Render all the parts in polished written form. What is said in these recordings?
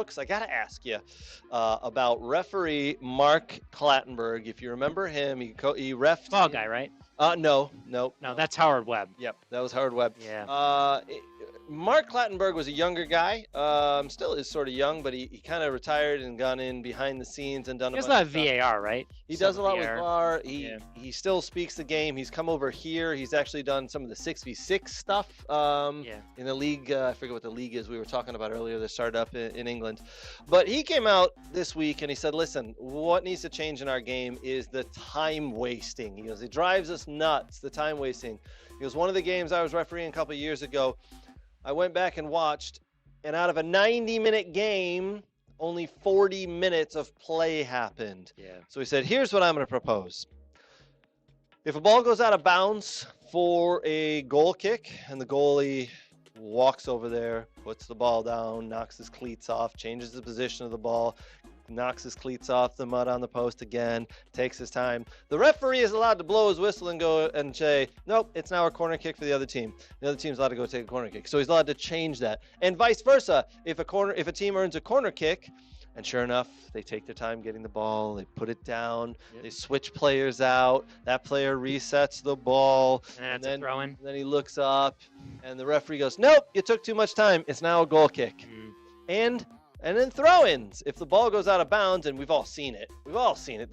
Brooks, I got to ask you about referee Mark Clattenburg. If you remember him, he reffed. Ball guy, right? No, that's Howard Webb. Yep, that was Howard Webb. Yeah. Mark Clattenburg was a younger guy. Still is sort of young, but he kind of retired and gone in behind the scenes and done He does a lot of VAR, right? He does a lot with VAR. He still speaks the game. He's come over here. He's actually done some of the 6v6 stuff in the league. I forget what the league is we were talking about earlier that started up in England. But he came out this week and he said, listen, what needs to change in our game is the time wasting. He goes, it drives us nuts, the time wasting. He goes, one of the games I was refereeing a couple of years ago, I went back and watched, and out of a 90-minute game, only 40 minutes of play happened. Yeah. So he said, here's what I'm going to propose. If a ball goes out of bounds for a goal kick, and the goalie walks over there, puts the ball down, knocks his cleats off, changes the position of the ball, knocks his cleats off the mud on the post again, takes his time. The referee is allowed to blow his whistle and go and say, nope, it's now a corner kick for the other team. The other team's allowed to go take a corner kick. So he's allowed to change that. And vice versa. If a team earns a corner kick, and sure enough, they take their time getting the ball, they put it down, they switch players out, that player resets the ball, and then throw-in. Then he looks up, and the referee goes, nope, you took too much time. It's now a goal kick. And then throw-ins. If the ball goes out of bounds, and we've all seen it. The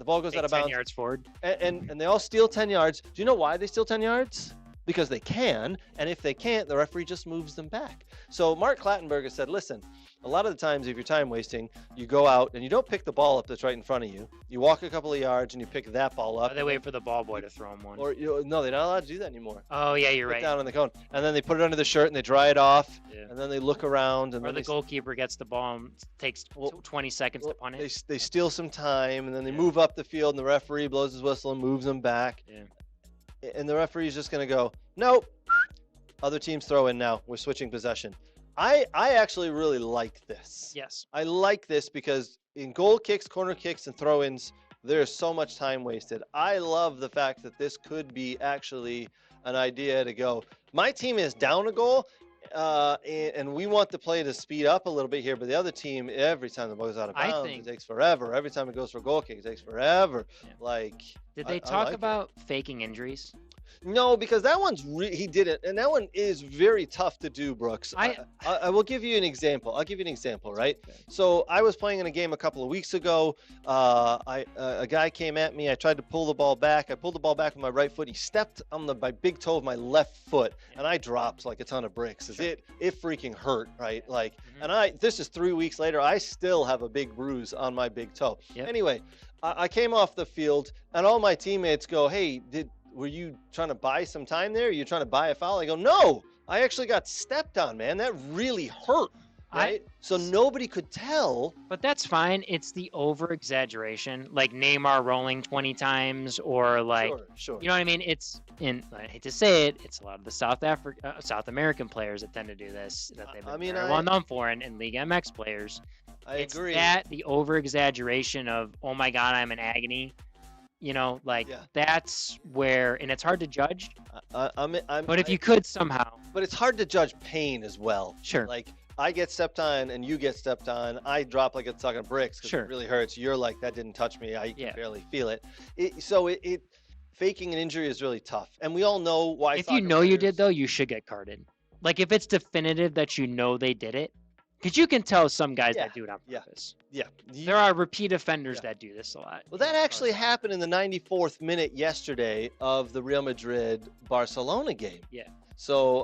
ball goes out of bounds. 10 yards forward. And they all steal 10 yards. Do you know why they steal 10 yards? Because they can. And if they can't, the referee just moves them back. So Mark Clattenburg has said, listen, a lot of the times if you're time wasting, you go out and you don't pick the ball up that's right in front of you. You walk a couple of yards and you pick that ball up. Or they wait for the ball boy to throw them one. Or no, they're not allowed to do that anymore. Oh, yeah, you're Put right. down on the cone. And then they put it under the shirt and they dry it off. Yeah. And then they look around. And or the goalkeeper gets the ball and takes 20 seconds to punish. They steal some time and then they move up the field and the referee blows his whistle and moves them back. Yeah. And the referee's just going to go, nope. Other teams throw in now. We're switching possession. I actually really like this. Yes. I like this because in goal kicks, corner kicks, and throw-ins, there's so much time wasted. I love the fact that this could be actually an idea to go, my team is down a goal, and we want the play to speed up a little bit here, but the other team, every time the ball goes out of bounds, it takes forever. Every time it goes for a goal kick, it takes forever. Yeah. Did they talk about faking injuries? No, because that one's he did it, and that one is very tough to do, Brooks. I will give you an example. Right? Okay. So I was playing in a game a couple of weeks ago. A guy came at me. I tried to pull the ball back. I pulled the ball back with my right foot. He stepped on my big toe of my left foot, and I dropped like a ton of bricks. Sure. It freaking hurt, right? And this is 3 weeks later. I still have a big bruise on my big toe. Yep. Anyway, I came off the field, and all my teammates go, "Hey, were you trying to buy some time there? Are you trying to buy a foul?" I go, no, I actually got stepped on, man. That really hurt, right? So nobody could tell. But that's fine. It's the over-exaggeration, like Neymar rolling 20 times or Sure. You know what I mean? I hate to say it, it's a lot of the South American players that tend to do this, that they've been very well known for, and League MX players. I agree. It's the over-exaggeration of, oh my God, I'm in agony. That's where, and it's hard to judge. But if you could somehow. But it's hard to judge pain as well. Sure. I get stepped on and you get stepped on. I drop like a ton of bricks because it really hurts. You're like, that didn't touch me. I can barely feel it. Faking an injury is really tough. And we all know why. If you know you did, though, you should get carded. If it's definitive that you know they did it. Because you can tell some guys that do it on purpose. Yeah. There are repeat offenders that do this a lot. Well, that actually happened in the 94th minute yesterday of the Real Madrid-Barcelona game. Yeah. So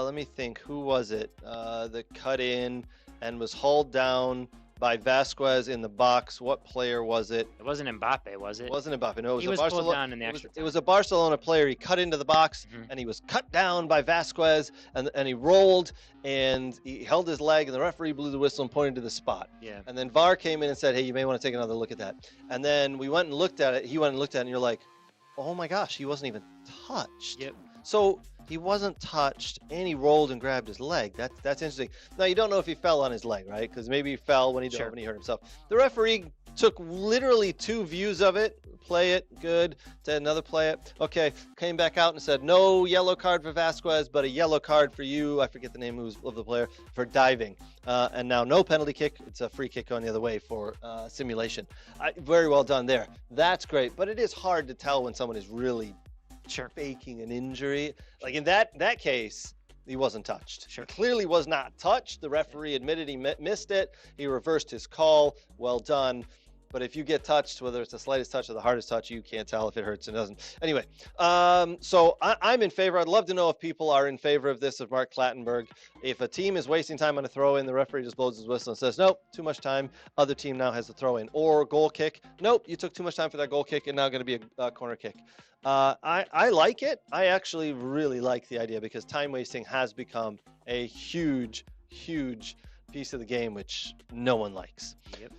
let me think. Who was it? That cut in and was hauled down by Vasquez in the box. What player was it? It wasn't Mbappe, was it? It wasn't Mbappe. No, he was pulled down in the extra time. It was a Barcelona player. He cut into the box, and he was cut down by Vasquez, and he rolled, and he held his leg, and the referee blew the whistle and pointed to the spot. Yeah. And then VAR came in and said, hey, you may want to take another look at that. And then we went and looked at it. He went and looked at it, and you're like, oh, my gosh, he wasn't even touched. Yep. So he wasn't touched, and he rolled and grabbed his leg. That's interesting. Now, you don't know if he fell on his leg, right? Because maybe he fell when he hurt himself. The referee Took literally 2 views of it. Play it, good. Then another play it. Okay, came back out and said, no yellow card for Vasquez, but a yellow card for you. I forget the name of the player, for diving. And now no penalty kick. It's a free kick going the other way for simulation. Very well done there. That's great, but it is hard to tell when someone is really faking an injury. Like in that case, he wasn't touched. He clearly was not touched. The referee admitted he missed it. He reversed his call. Well done. But if you get touched, whether it's the slightest touch or the hardest touch, you can't tell if it hurts or doesn't. Anyway, so I'm in favor. I'd love to know if people are in favor of this, of Mark Clattenburg. If a team is wasting time on a throw-in, the referee just blows his whistle and says, nope, too much time. Other team now has the throw-in. Or goal kick. Nope, you took too much time for that goal kick and now going to be a corner kick. I like it. I actually really like the idea because time wasting has become a huge, huge piece of the game, which no one likes. Yep.